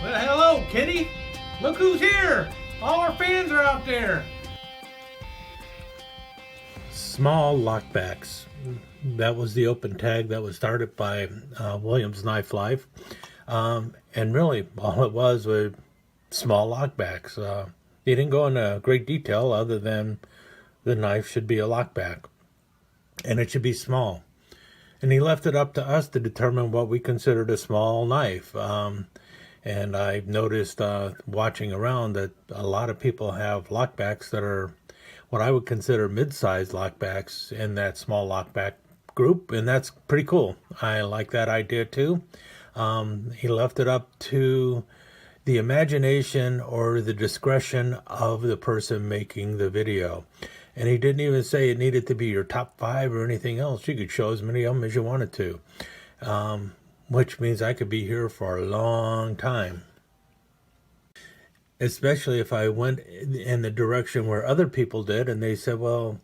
Well, hello, Kitty. Look who's here. All our fans are out there. Small lockbacks. That was the open tag that was started by Williams Knife Life. And really, all it was small lockbacks. He didn't go into great detail other than the knife should be a lockback. And it should be small. And he left it up to us to determine what we considered a small knife. And I noticed watching around that a lot of people have lockbacks that are what I would consider mid-sized lockbacks in that small lockback group, and that's pretty cool. I like that idea too. He left it up to the imagination or the discretion of the person making the video. And he didn't even say it needed to be your top 5 or anything else. You could show as many of them as you wanted to. Which means I could be here for a long time. Especially if I went in the direction where other people did and they said, well,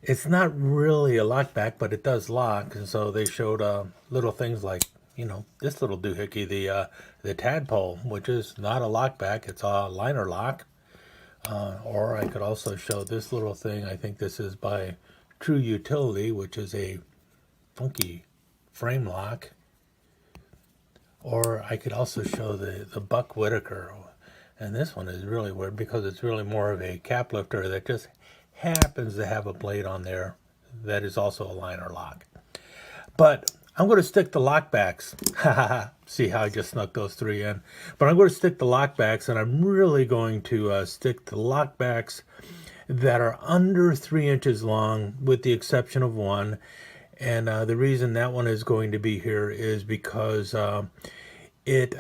it's not really a lockback, but it does lock. And so they showed little things like, this little doohickey, the tadpole, which is not a lockback, it's a liner lock. Or I could also show this little thing. I think this is by True Utility, which is a funky frame lock. Or I could also show the Buck Whitaker. And this one is really weird because it's really more of a cap lifter that just happens to have a blade on there that is also a liner lock. But I'm going to stick to lockbacks. See how I just snuck those 3 in. But I'm going to stick to lockbacks, and I'm really going to stick to lockbacks that are under 3 inches long, with the exception of one. And the reason that one is going to be here is because it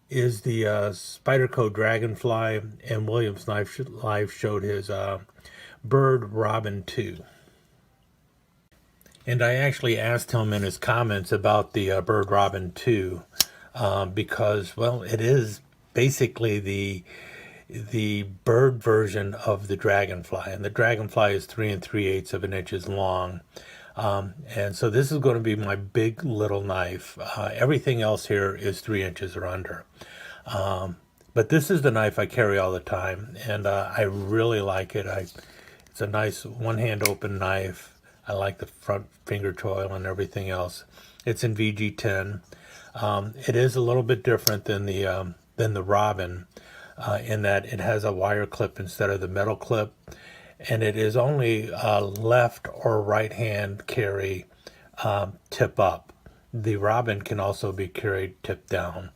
is the Spyderco Dragonfly, and Williams Knife Life showed his Bird Robin 2. And I actually asked him in his comments about the Bird Robin 2 because, well, it is basically the bird version of the Dragonfly. And the Dragonfly is 3 3/8 of an inches long. And so this is going to be my big little knife. Everything else here is 3 inches or under. But this is the knife I carry all the time, and I really like it. It's a nice one-hand open knife. I like the front finger choil and everything else. It's in VG10. It is a little bit different than the Robin in that it has a wire clip instead of the metal clip. And it is only left or right hand carry tip up. The Robin can also be carried tip down.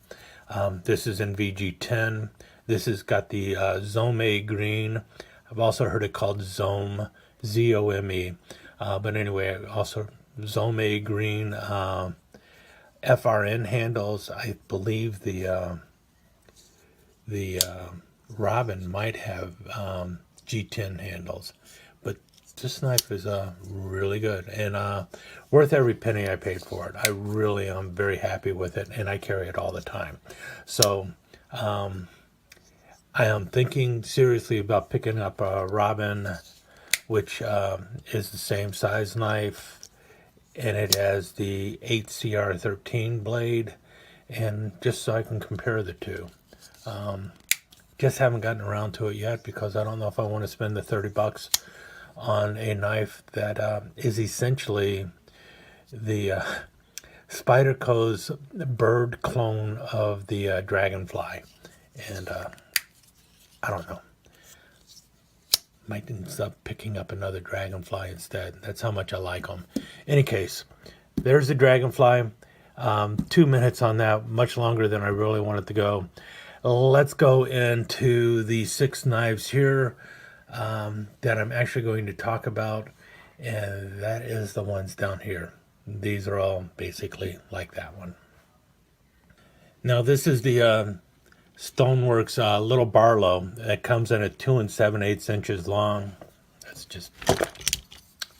This is in VG10. This has got the Zome green. I've also heard it called Zome, Z-O-M-E. But anyway, also Zome green FRN handles. I believe the Robin might have G10 handles, but this knife is really good and worth every penny I paid for it. I really am very happy with it, and I carry it all the time. So I am thinking seriously about picking up a Robin, which is the same size knife, and it has the 8CR13 blade, and just so I can compare the two. Just haven't gotten around to it yet because I don't know if I want to spend the $30 on a knife that is essentially the Spyderco's bird clone of the Dragonfly. And I don't know. Might end up picking up another Dragonfly instead. That's how much I like them. Any case, there's the Dragonfly. 2 minutes on that, much longer than I really wanted to go. Let's go into the 6 knives here that I'm actually going to talk about, and that is the ones down here. These are all basically like that one. Now this is the Stoneworks Little Barlow that comes in at 2 7/8 inches long. Let's just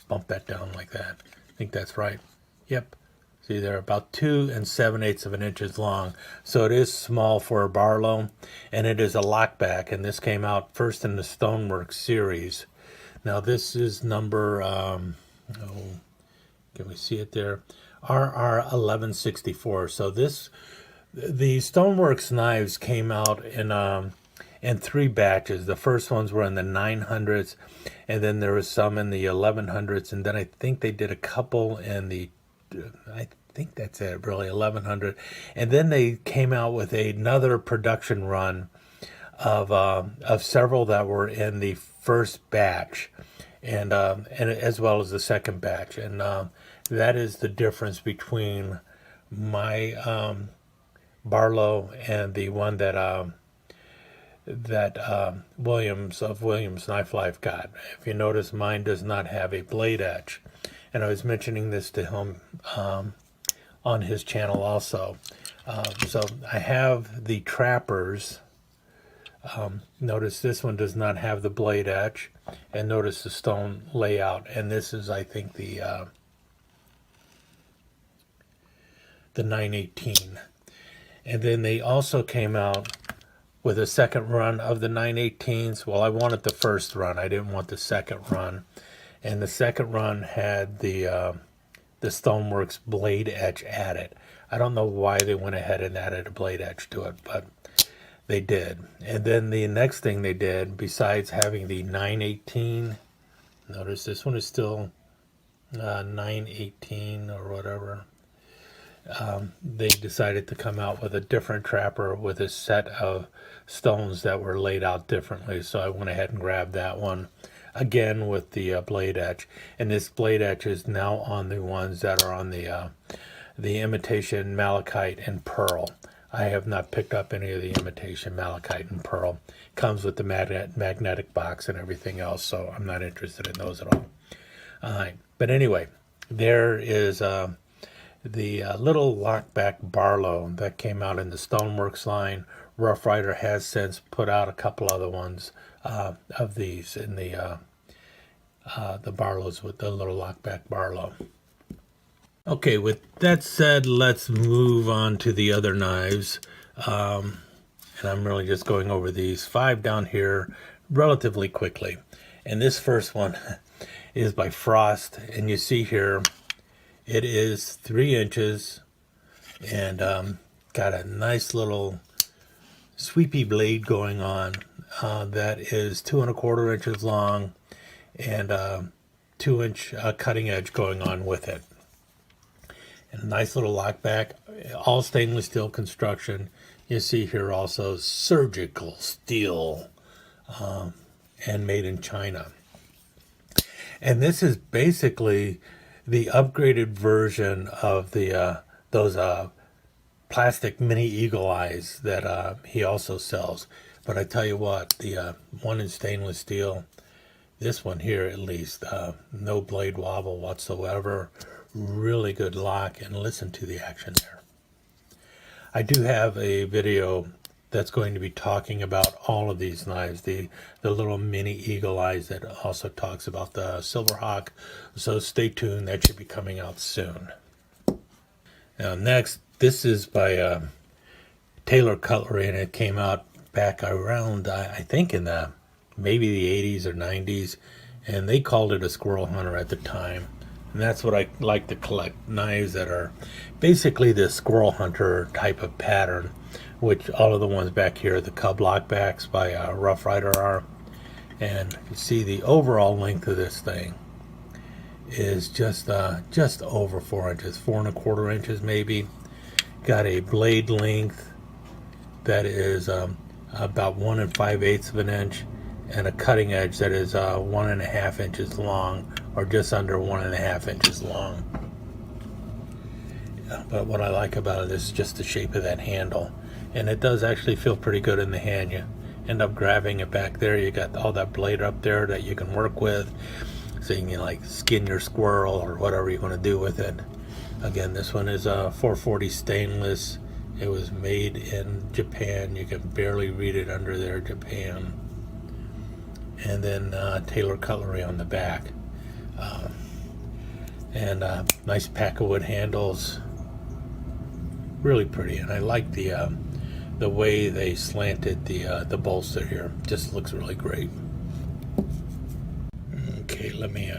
bump that down like that. I think that's right. Yep. See, they're about 2 7/8 of an inches long. So it is small for a Barlow, and it is a lockback, and this came out first in the Stoneworks series. Now this is number, can we see it there? RR1164. So this The Stoneworks knives came out in 3 batches. The first ones were in the 900s, and then there was some in the 1100s, and then I think they did a couple in the, I think that's it, really, 1100. And then they came out with another production run of several that were in the first batch, and as well as the second batch, and that is the difference between my Barlow and the one that Williams Knife Life got. If you notice, mine does not have a blade edge, and I was mentioning this to him on his channel also. So I have the Trappers. Notice this one does not have the blade edge, and notice the stone layout. And this is, I think, the 918. And then they also came out with a second run of the 918s. Well, I wanted the first run. I didn't want the second run. And the second run had the Stoneworks blade edge added. I don't know why they went ahead and added a blade edge to it, but they did. And then the next thing they did, besides having the 918, notice this one is still 918 or whatever. They decided to come out with a different trapper with a set of stones that were laid out differently. So I went ahead and grabbed that one again with the blade edge. And this blade edge is now on the ones that are on the imitation malachite and pearl. I have not picked up any of the imitation malachite and pearl. Comes with the magnetic box and everything else, so I'm not interested in those at all. But anyway, there is the little lockback Barlow that came out in the Stoneworks line. Rough Rider has since put out a couple other ones of these in the Barlows with the little lockback Barlow. Okay, with that said, let's move on to the other knives. And I'm really just going over these 5 down here relatively quickly. And this first one is by Frost. And you see here, it is 3 inches and got a nice little sweepy blade going on that is 2 1/4 inches long and 2-inch cutting edge going on with it. And a nice little lockback, all stainless steel construction. You see here also surgical steel and made in China. And this is basically the upgraded version of the those plastic mini eagle eyes that he also sells. But I tell you what, the one in stainless steel, this one here at least, no blade wobble whatsoever. Really good lock, and listen to the action there. I do have a video that's going to be talking about all of these knives, the little mini eagle eyes that also talks about the Silverhawk, so stay tuned, that should be coming out soon. Now next, this is by Taylor Cutlery, and it came out back around, I think in the maybe the 80s or 90s, and they called it a Squirrel Hunter at the time. And that's what I like to collect, knives that are basically the Squirrel Hunter type of pattern, which all of the ones back here, the Cub Lockbacks by Rough Rider are. And you see the overall length of this thing is just over 4 inches, 4 1/4 inches maybe. Got a blade length that is about 1 5/8 of an inch, and a cutting edge that is 1 1/2 inches long, or just under 1 1/2 inches long. But what I like about it is just the shape of that handle, and it does actually feel pretty good in the hand. You end up grabbing it back there, you got all that blade up there that you can work with, so you can like skin your squirrel or whatever you want to do with it. Again, this one is 440 stainless. It was made in Japan. You can barely read it under there, Japan. And then Taylor Cutlery on the back. And nice pack of wood handles. Really pretty, and I like the way they slanted the bolster here. Just looks really great. Okay, let me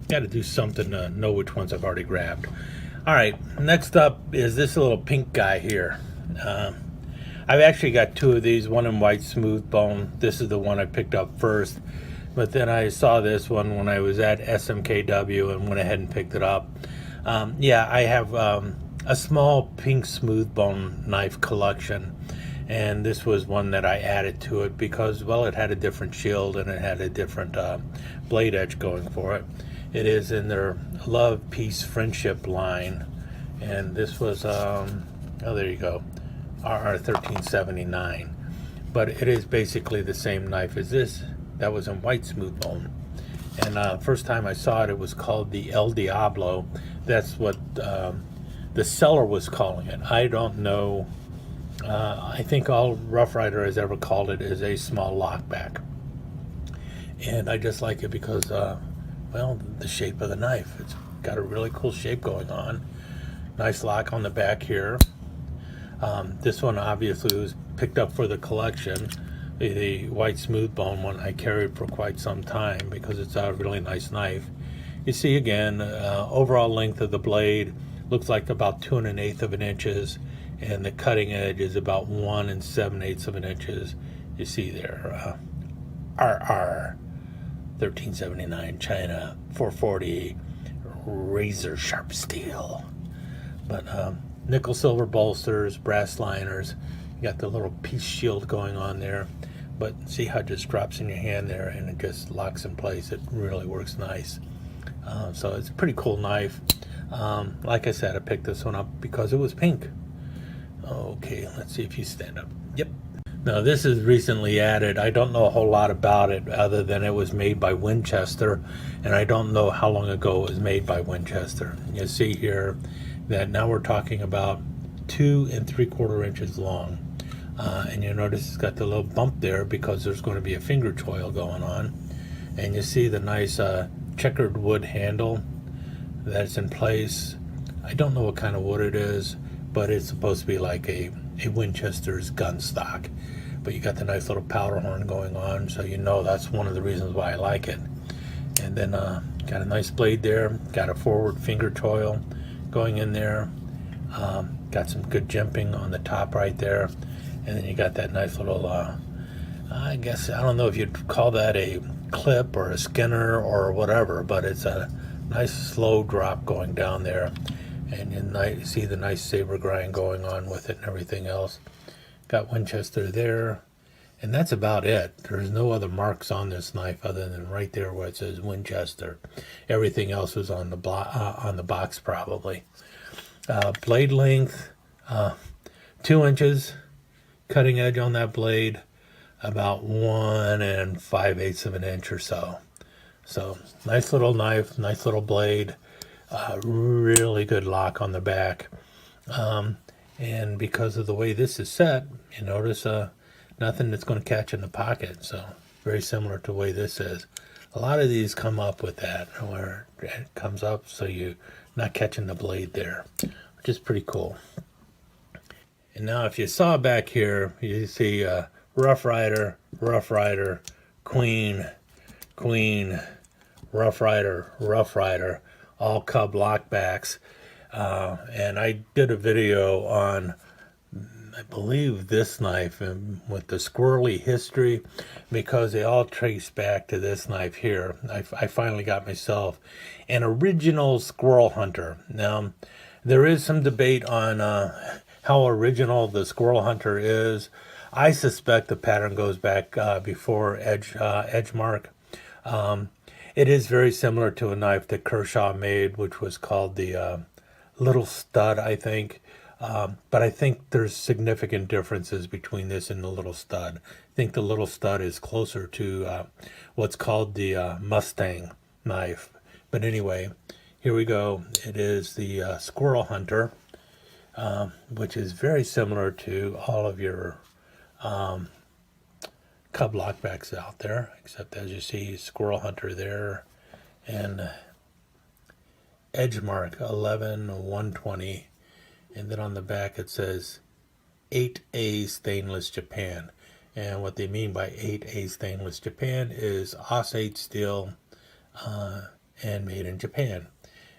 got to do something to know which ones I've already grabbed. All right, next up is this little pink guy here. I've actually got two of these, one in white smooth bone. This is the one I picked up first, but then I saw this one when I was at SMKW and went ahead and picked it up. Yeah, I have a small pink smooth bone knife collection, and this was one that I added to it because, well, it had a different shield and it had a different blade edge going for it. It is in their Love, Peace, Friendship line, and this was, oh, there you go, RR1379. But it is basically the same knife as this that was in white smooth bone. And first time I saw it, it was called the El Diablo. That's what the seller was calling it. I don't know. I think all Rough Rider has ever called it is a small lockback. And I just like it because, well, the shape of the knife. It's got a really cool shape going on. Nice lock on the back here. This one obviously was picked up for the collection. The white smooth bone one I carried for quite some time because it's a really nice knife. You see again, overall length of the blade looks like about 2 1/8 of an inches, and the cutting edge is about 1 7/8 of an inches. You see there, RR 1379 China 440 razor sharp steel. But nickel silver bolsters, brass liners. You got the little piece shield going on there, but see how it just drops in your hand there and it just locks in place. It really works nice. So it's a pretty cool knife. Like I said, I picked this one up because it was pink. Okay, let's see if you stand up. Yep. Now this is recently added. I don't know a whole lot about it other than it was made by Winchester, and I don't know how long ago it was made by Winchester. You see here that now we're talking about 2 3/4 inches long. And you notice it's got the little bump there because there's going to be a finger choil going on. And you see the nice checkered wood handle that's in place. I don't know what kind of wood it is, but it's supposed to be like a Winchester's gun stock. But you got the nice little powder horn going on, so you know that's one of the reasons why I like it. And then got a nice blade there, got a forward finger choil going in there. Got some good jimping on the top right there. And then you got that nice little, I guess, I don't know if you'd call that a clip or a skinner or whatever, but it's a nice slow drop going down there. And you see the nice saber grind going on with it and everything else. Got Winchester there. And that's about it. There's no other marks on this knife other than right there where it says Winchester. Everything else was on the box probably. Blade length, 2 inches. Cutting edge on that blade, about 1 5/8 of an inch or so. So nice little knife, nice little blade, really good lock on the back. And because of the way this is set, you notice nothing that's going to catch in the pocket. So very similar to the way this is. A lot of these come up with that, where it comes up so you're not catching the blade there, which is pretty cool. And now if you saw back here, you see Rough Rider, Rough Rider, Queen, Queen, Rough Rider, Rough Rider, all Cub lockbacks. And I did a video on, I believe, this knife and with the squirrely history, because they all trace back to this knife here. I finally got myself an original Squirrel Hunter. Now, there is some debate on how original the Squirrel Hunter is. I suspect the pattern goes back before Edgemark. It is very similar to a knife that Kershaw made, which was called the Little Stud, I think. But I think there's significant differences between this and the Little Stud. I think the Little Stud is closer to what's called the Mustang knife. But anyway, here we go. It is the Squirrel Hunter. Which is very similar to all of your Cub lockbacks out there, except as you see, Squirrel Hunter there, and Edgemark 11120, and then on the back it says 8A Stainless Japan. And what they mean by 8A Stainless Japan is Aus 8 steel and made in Japan.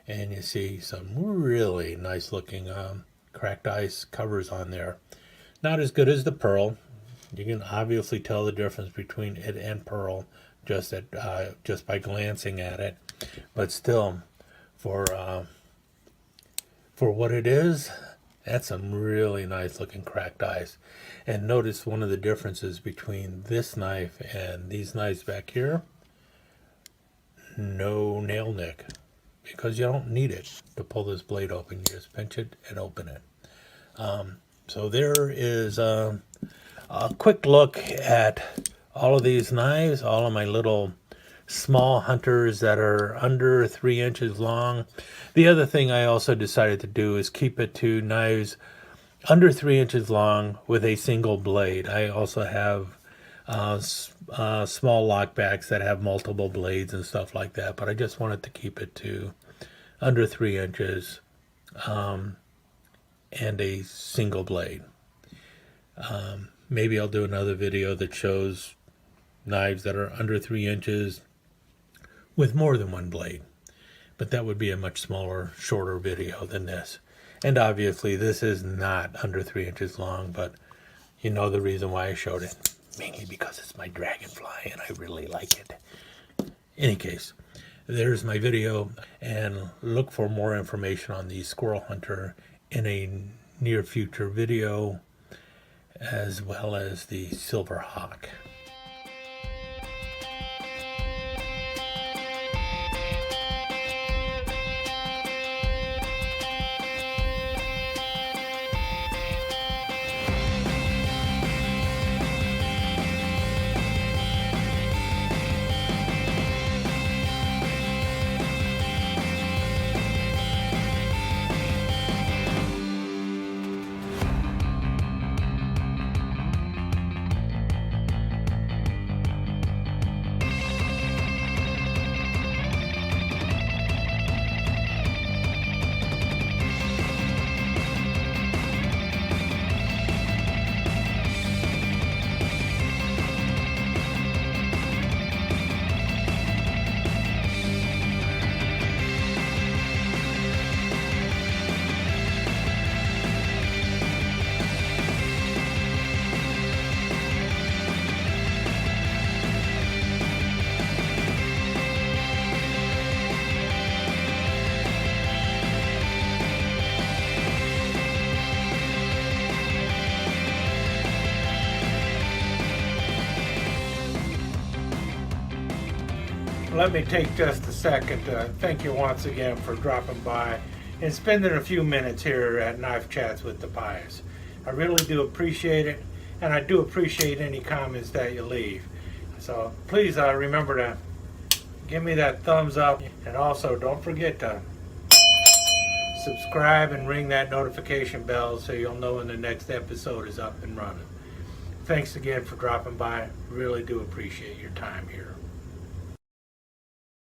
and you see some really nice looking cracked ice covers on there. Not as good as the Pearl. You can obviously tell the difference between it and Pearl just by glancing at it, but still, for what it is, that's some really nice looking cracked ice. And notice one of the differences between this knife and these knives back here. No nail nick, because you don't need it to pull this blade open. You just pinch it and open it. So there is a quick look at all of these knives, all of my little small hunters that are under 3 inches long. The other thing I also decided to do is keep it to knives under 3 inches long with a single blade. I also have small lockbacks that have multiple blades and stuff like that, but I just wanted to keep it to under 3 inches and a single blade. Maybe I'll do another video that shows knives that are under 3 inches with more than one blade, but that would be a much smaller, shorter video than this. And obviously this is not under 3 inches long, but you know the reason why I showed it, mainly because it's my Dragonfly and I really like it. In any case, there's my video, and look for more information on the Squirrel Hunter in a near future video, as well as the Silver Hawk. Let me take just a second to thank you once again for dropping by and spending a few minutes here at Knife Chats with the Pius. I really do appreciate it, and I do appreciate any comments that you leave. So please remember to give me that thumbs up, and also don't forget to subscribe and ring that notification bell so you'll know when the next episode is up and running. Thanks again for dropping by. Really do appreciate your time here.